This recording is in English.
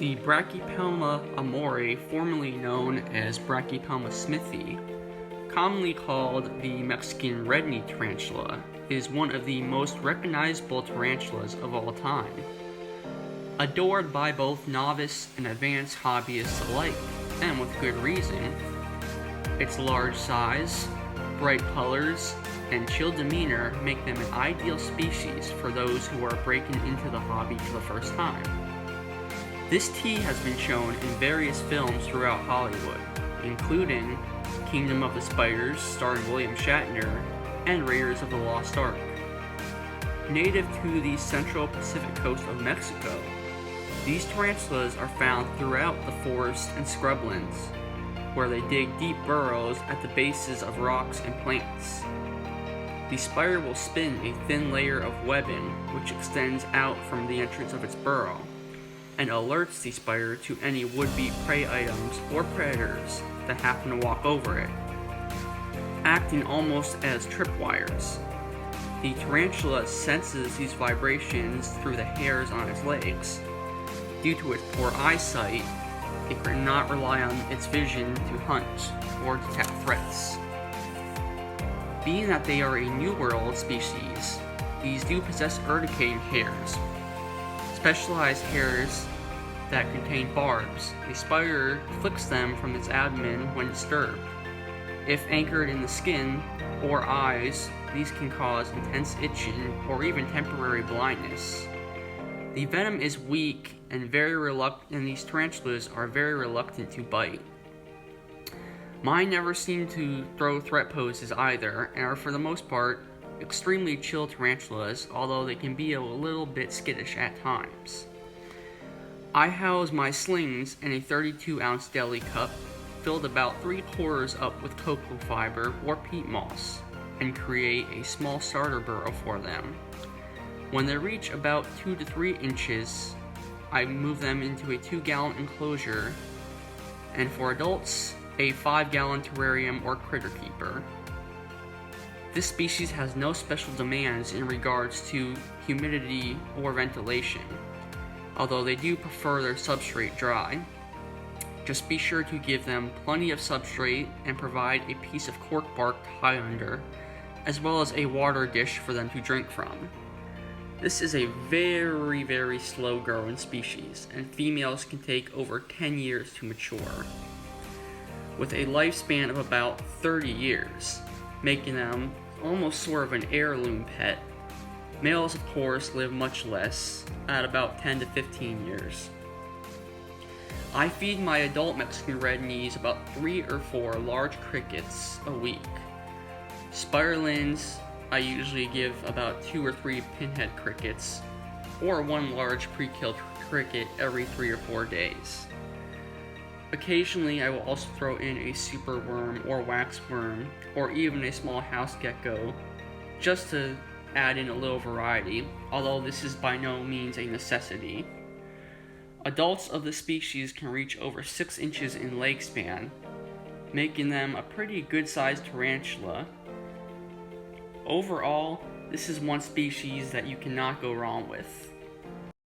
The Brachypelma harmori, formerly known as Brachypelma smithi, commonly called the Mexican Red-Knee Tarantula, is one of the most recognizable tarantulas of all time. Adored by both novice and advanced hobbyists alike, and with good reason, its large size, bright colors, and chill demeanor make them an ideal species for those who are breaking into the hobby for the first time. This tea has been shown in various films throughout Hollywood, including Kingdom of the Spiders starring William Shatner and Raiders of the Lost Ark. Native to the central Pacific coast of Mexico, these tarantulas are found throughout the forests and scrublands, where they dig deep burrows at the bases of rocks and plants. The spider will spin a thin layer of webbing which extends out from the entrance of its burrow, and alerts the spider to any would-be prey items or predators that happen to walk over it, acting almost as tripwires. The tarantula senses these vibrations through the hairs on its legs. Due to its poor eyesight, it cannot rely on its vision to hunt or detect threats. Being that they are a New World species, these do possess urticating hairs, specialized hairs that contain barbs. A spider flicks them from its abdomen when disturbed. If anchored in the skin or eyes, these can cause intense itching or even temporary blindness. The venom is weak and these tarantulas are very reluctant to bite. Mine never seem to throw threat poses either, and are for the most part extremely chill tarantulas, although they can be a little bit skittish at times. I house my slings in a 32-ounce deli cup filled about 3/4 up with cocoa fiber or peat moss, and create a small starter burrow for them. When they reach about 2 to 3 inches, I move them into a 2-gallon enclosure, and for adults, a 5-gallon terrarium or critter keeper. This species has no special demands in regards to humidity or ventilation, although they do prefer their substrate dry. Just be sure to give them plenty of substrate and provide a piece of cork bark to hide under, as well as a water dish for them to drink from. This is a very slow growing species, and females can take over 10 years to mature, with a lifespan of about 30 years, making them almost sort of an heirloom pet. Males, of course, live much less, at about 10 to 15 years. I feed my adult Mexican red knees about 3 or 4 large crickets a week. Spiderlings, I usually give about 2 or 3 pinhead crickets, or 1 large pre-killed cricket every 3 or 4 days. Occasionally, I will also throw in a superworm or waxworm, or even a small house gecko, just to add in a little variety, although this is by no means a necessity. Adults of the species can reach over 6 inches in leg span, making them a pretty good-sized tarantula. Overall, this is one species that you cannot go wrong with.